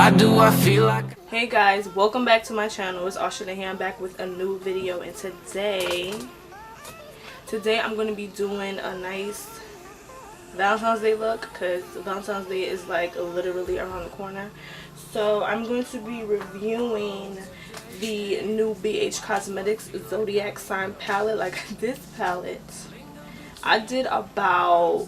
Why do I feel like... Hey guys, welcome back to my channel. It's Ayana here. I'm back with a new video, and today I'm going to be doing a nice Valentine's Day look, because Valentine's Day is like literally around the corner. So I'm going to be reviewing the new Bhcosmetics Zodiac Sign palette. Like, this palette, I did about...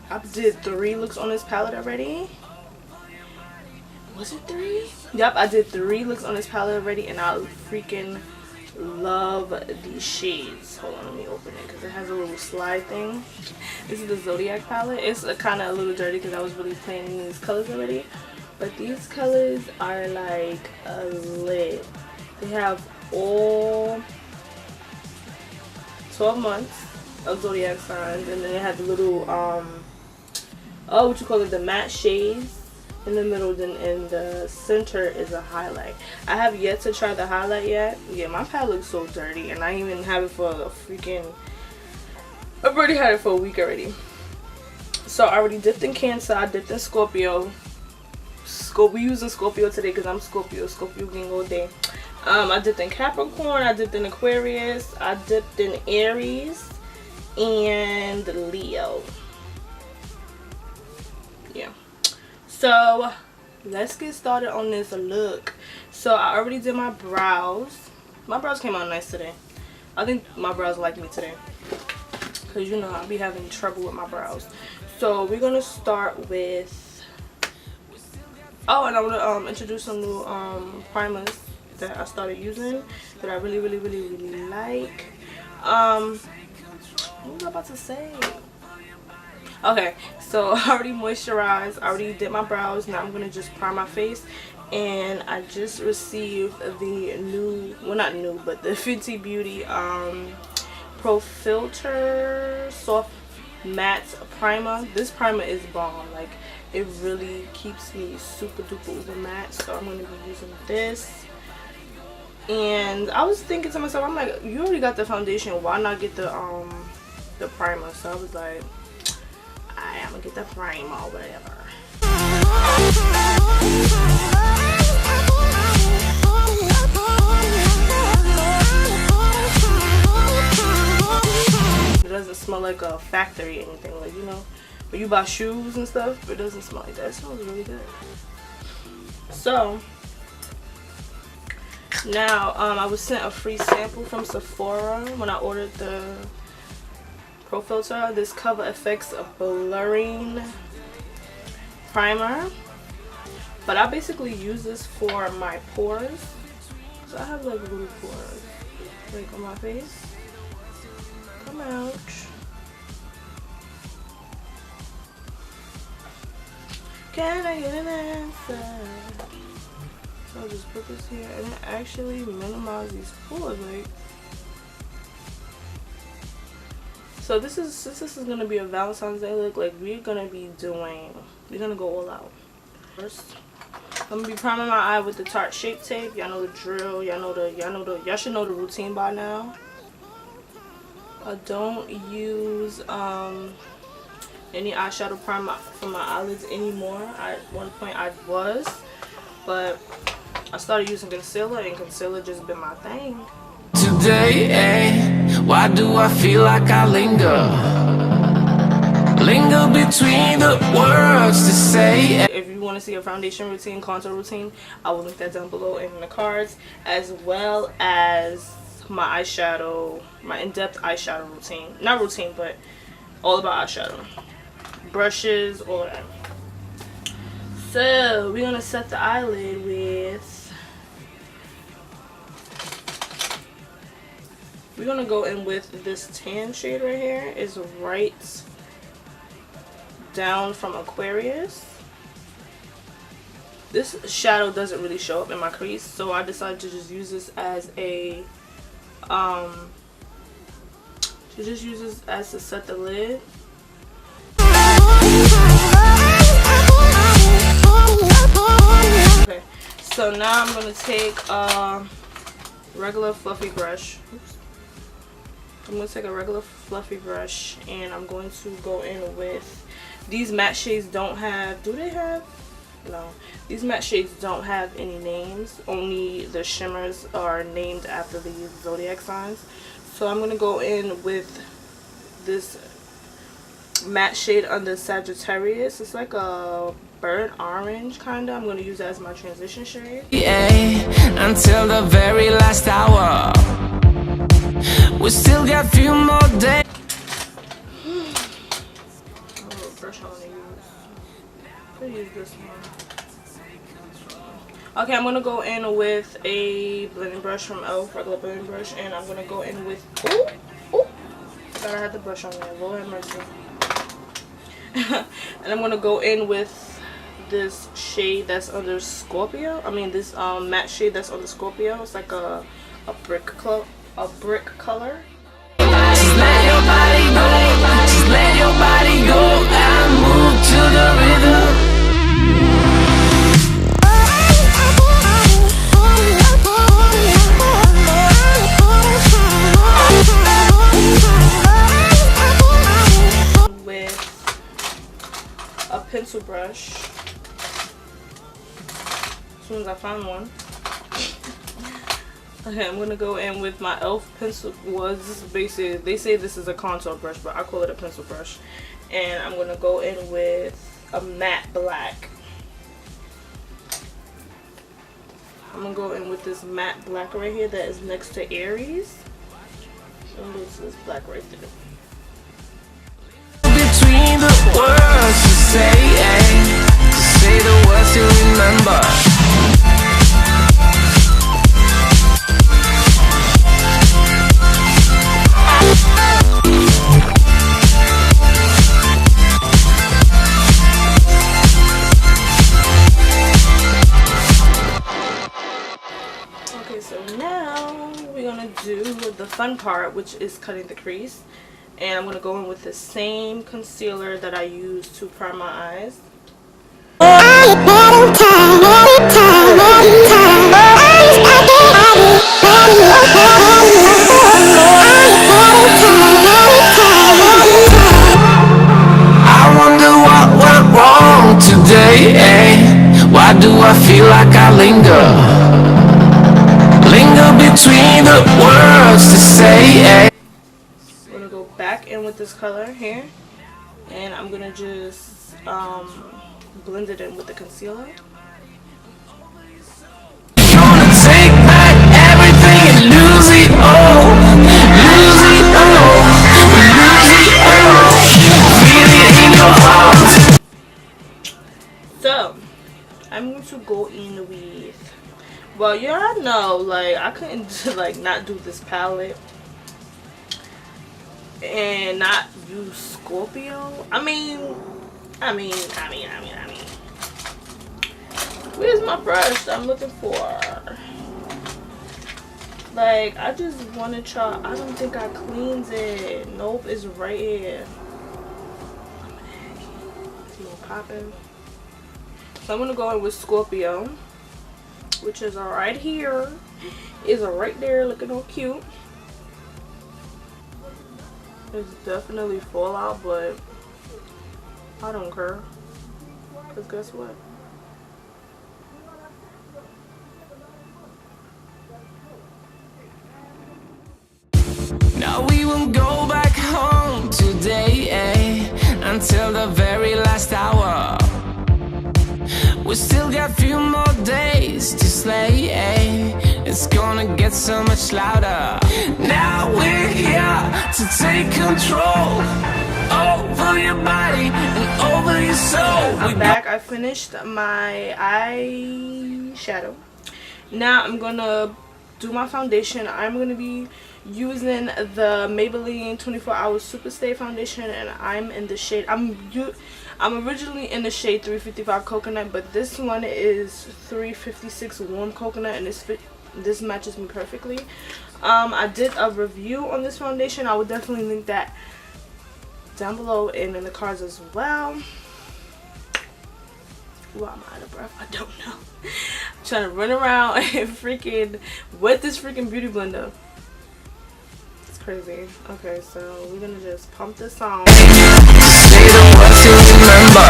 I did 3 looks on this palette already. Was it 3? Yep, I did 3 looks on this palette already, and I freaking love these shades. Hold on, let me open it because it has a little slide thing. This is the Zodiac palette. It's kind of a little dirty because I was really playing in these colors already, but these colors are like lit. They have all 12 months of Zodiac signs, and then they have the little the matte shades in the middle, then in the center is a highlight. I have yet to try the highlight yet. Yeah, my palette looks so dirty, and I even have it for a freaking... I've already had it for a week already. So I already dipped in Cancer, I dipped in Scorpio. We using Scorpio today because I'm Scorpio gang all day. I dipped in Capricorn, I dipped in Aquarius, I dipped in Aries, and Leo. Yeah, so let's get started on this look. So I already did my brows. My brows came out nice today. I think my brows like me today, because you know I'll be having trouble with my brows. So we're gonna start with, oh, and I'm gonna introduce some new primers that I started using that I really like. What was I about to say? Okay, so I already moisturized, I already did my brows. Now I'm gonna just prime my face, and I just received the new, well not new, but the Fenty Beauty Pro Filter Soft Matte Primer. This primer is bomb. Like, it really keeps me super duper uber matte, so I'm gonna be using this. And I was thinking to myself, I'm like, you already got the foundation, why not get the primer? So I was like, I'm gonna get the primer or whatever. It doesn't smell like a factory or anything, like, you know, when you buy shoes and stuff, it doesn't smell like that. It smells really good. So now I was sent a free sample from Sephora when I ordered the Pro Filter. This Cover FX a blurring primer, but I basically use this for my pores. So I have like little pores like on my face. Come out. Can I get an answer? So I'll just put this here, and it actually minimizes these pores. Like, so this is gonna be a Valentine's Day look. Like, we're gonna go all out. First, I'm gonna be priming my eye with the Tarte Shape Tape. Y'all know the drill. Y'all should know the routine by now. I don't use any eyeshadow primer for my eyelids anymore. At one point I was, but I started using concealer, and concealer just been my thing. Today, why do I feel like I linger between the words to say? If you want to see a foundation routine, contour routine, I will link that down below in the cards, as well as my eyeshadow, my in-depth eyeshadow routine. Not routine, but all about eyeshadow. Brushes, all of that. So we're gonna set the eyelid with, we're gonna go in with this tan shade right here. It's right down from Aquarius. This shadow doesn't really show up in my crease, so I decided to just use this as a to set the lid. Okay, so now I'm gonna take a regular fluffy brush. Oops. I'm gonna take a regular fluffy brush, and I'm gonna go in with this tan shade right here. It's right down from Aquarius. This shadow doesn't really show up in my crease, so I decided to just use this as a to set the lid. Okay, so now I'm gonna take a regular fluffy brush. I'm gonna take a I'm going to take a regular fluffy brush and I'm going to go in with these matte shades. Don't have, do they have? No, these matte shades don't have any names. Only the shimmers are named after the zodiac signs. So I'm going to go in with this matte shade under Sagittarius. It's like a burnt orange kind of. I'm going to use that as my transition shade. Yeah, until the very last hour. We still got a few more days. What brush I want to use? I'll use this one. Okay, I'm going to go in with a blending brush from e.l.f. regular blending brush. And I'm going to go in with... Ooh! Ooh! Thought I had the brush on there. Lord have mercy. And I'm going to go in with this shade that's under Scorpio. I mean, this matte shade that's under Scorpio. It's like a brick color. Just let your body go. Just let your body go and move to the rhythm. With a pencil brush. As soon as I find one. Okay, I'm gonna go in with my e.l.f. pencil. Well, this is basically, they say this is a contour brush, but I call it a pencil brush. And I'm gonna go in with a matte black. I'm gonna go in with this matte black right here that is next to Aries. And this is black right there. Between the words you say, just say the words you remember. Okay, so now we're gonna do the fun part, which is cutting the crease. And I'm gonna go in with the same concealer that I use to prime my eyes. I wonder what went wrong today, Why do I feel like I linger between the words to say, I'm gonna go back in with this color here, and I'm gonna just blend it in with the concealer. Gonna take back everything and lose it all. Lose it all. Lose it all. Feel it in your heart. So I'm going to go in with, well, y'all know, like, I couldn't like not do this palette and not use Scorpio. I mean, where's my brush that I'm looking for? Like, I just want to try. I don't think I cleaned it. Nope, it's right here. It's more popping. So I'm gonna go in with Scorpio, which is right here. Is right there, looking all cute. It's definitely fallout, but I don't care. Cause guess what? Now we won't go back home today, until the very last hour. We still got a few more days to slay, It's gonna get so much louder. Now we're here to take control over your body and over your soul. I'm back. I finished my eyeshadow. Now I'm gonna do my foundation. I'm gonna be using the Maybelline 24 Hour Super Stay foundation, and I'm in the shade, I'm originally in the shade 355 Coconut, but this one is 356 Warm Coconut, and this matches me perfectly. I did a review on this foundation. I would definitely link that down below and in the cards as well. Why am I out of breath? I don't know. I'm trying to run around and freaking wet this freaking beauty blender. It's crazy. Okay, so we're gonna just pump this on. Say the words you remember.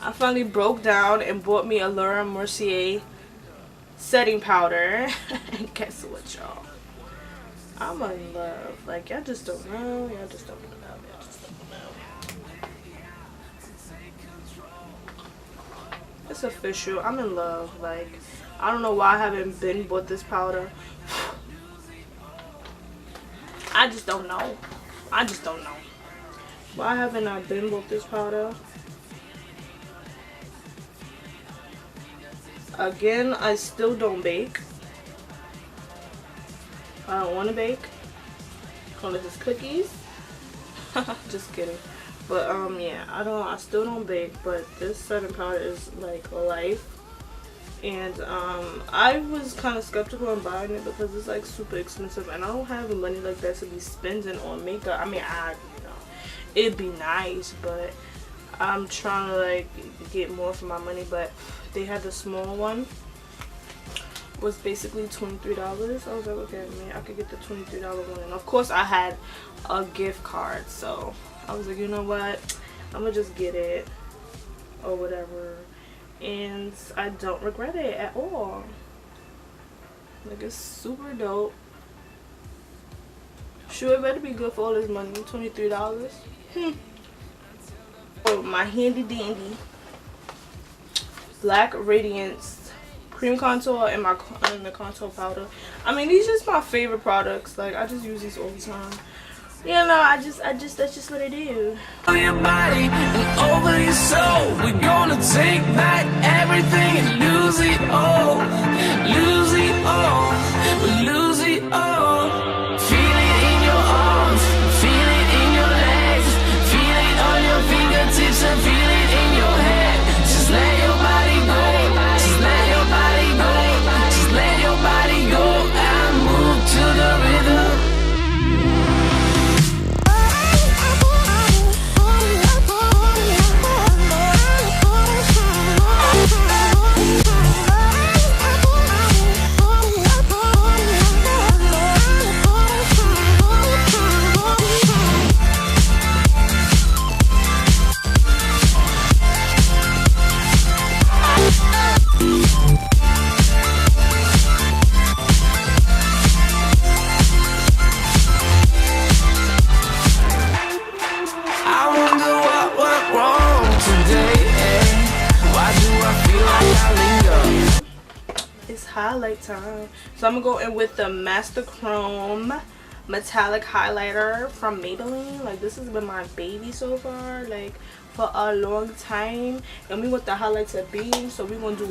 I finally broke down and bought me a MERCIER setting powder. And guess what, y'all? I'm in love. Like, y'all just don't know. Y'all just don't know. Y'all just don't know. It's official. I'm in love. Like, I don't know why I haven't been bought this powder. I just don't know. I just don't know. Why haven't I been bought this powder? Again, I still don't bake. I don't want to bake. Unless it's cookies. Just kidding. But yeah, I still don't bake, but this setting powder is like life. And I was kind of skeptical on buying it because it's like super expensive, and I don't have the money like that to be spending on makeup. I mean, you know, it'd be nice, but I'm trying to like get more for my money. But they had the small one, was basically $23. I was like, okay, man, I could get the $23 one, and of course I had a gift card, so I was like, you know what, I'm gonna just get it or whatever, and I don't regret it at all. Like, it's super dope. Sure, it better be good for all this money. $23. Oh, my handy dandy black Radiance cream contour and the contour powder. I mean, these are just my favorite products. Like, I just use these all the time. You know, that's just what I do. Your body and over your soul. We're gonna take back everything and lose it all. Lose it all. We lose it all. Feel it in your arms. Feel it in your legs. Feel it on your fingertips and feel it in your head. Just let your body go. Just let your body go. Just let your body go and move to the rhythm. Highlight time. So I'm gonna go in with the Master Chrome metallic highlighter from Maybelline. Like, this has been my baby so far, like, for a long time, and we want the highlight to be, so we're gonna do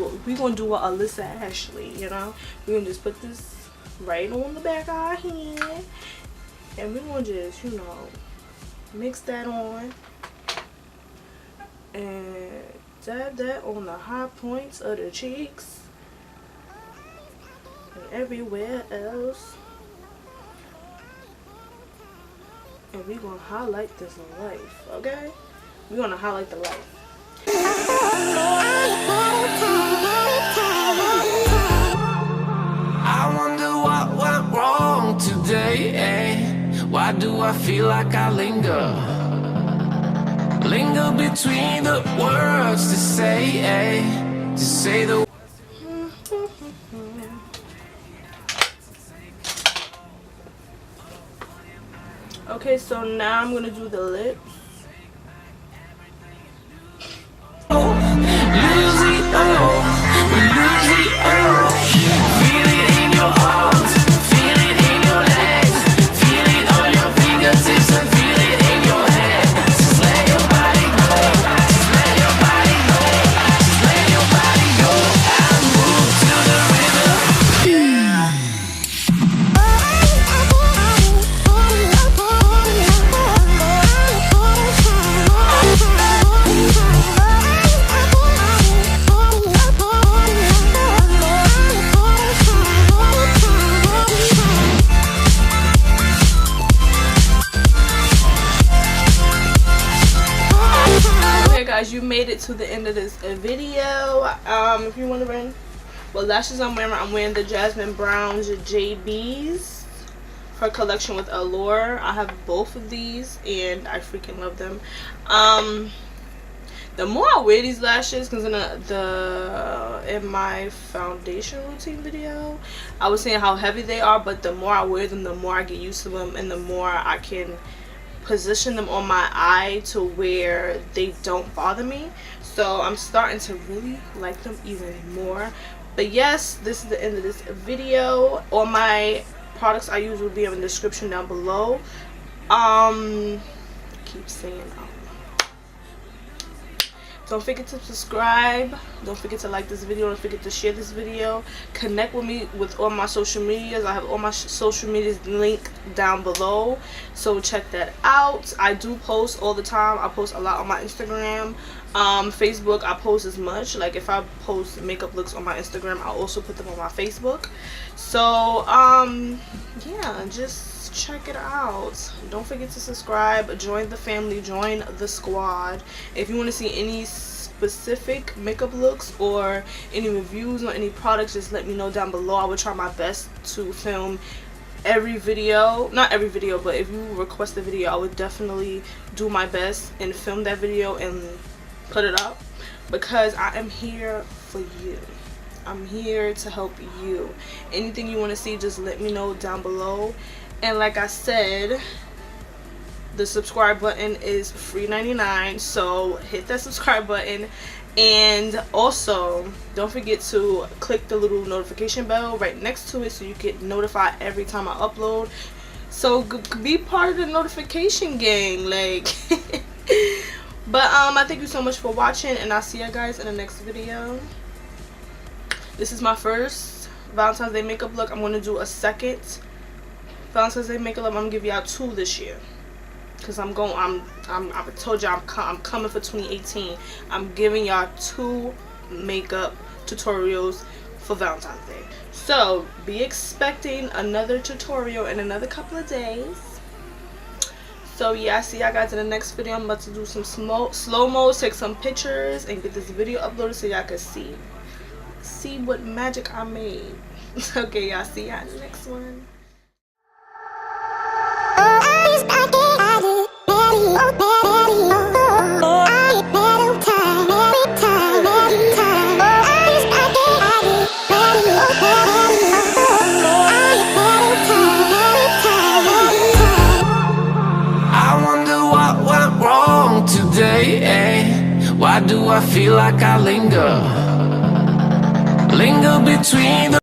what Alyssa Ashley, you know. We're gonna just put this right on the back of our hand, and we're gonna just, you know, mix that on and dab that on the high points of the cheeks and everywhere else, and we're gonna highlight this life. Okay, we're gonna highlight the life. I wonder what went wrong today, eh? Why do I feel like I linger between the words to say, eh? To say the Okay, so now I'm gonna do the lips. Feel it in your arms, feel it in your legs, feel it on your fingertips and feel it in your head. Just you made it to the end of this video, if you're wondering what lashes I'm wearing the Jasmine Brown's JB's, her collection with Allure. I have both of these and I freaking love them. The more I wear these lashes, because in my foundation routine video, I was saying how heavy they are, but the more I wear them, the more I get used to them, and the more I can position them on my eye to where they don't bother me. So I'm starting to really like them even more. But yes, this is the end of this video. All my products I use will be in the description down below. I keep saying don't forget to subscribe, don't forget to like this video, don't forget to share this video, connect with me with all my social medias. I have all my social medias linked down below, so check that out. I do post all the time. I post a lot on my Instagram. Facebook, I post as much. Like if I post makeup looks on my Instagram, I'll also put them on my Facebook. So yeah, just check it out. Don't forget to subscribe, join the family, join the squad. If you want to see any specific makeup looks or any reviews on any products, just let me know down below. I will try my best to film every video, not every video, but if you request a video, I would definitely do my best and film that video and put it up, because I am here for you. I'm here to help you. Anything you want to see, just let me know down below. And like I said, the subscribe button is free 99, so hit that subscribe button. And also don't forget to click the little notification bell right next to it so you get notified every time I upload. So be part of the notification gang, like. But I thank you so much for watching, and I'll see you guys in the next video. This is my first Valentine's Day makeup look. I'm going to do a second Valentine's Day makeup look. I'm going to give y'all 2 this year, because I told y'all I'm coming for 2018. I'm giving y'all 2 makeup tutorials for Valentine's Day. So be expecting another tutorial in another couple of days. So yeah, I see y'all guys in the next video. I'm about to do some slow-mo, take some pictures, and get this video uploaded so y'all can see what magic I made. Okay, y'all, see y'all in the next one. Why do I feel like I linger between the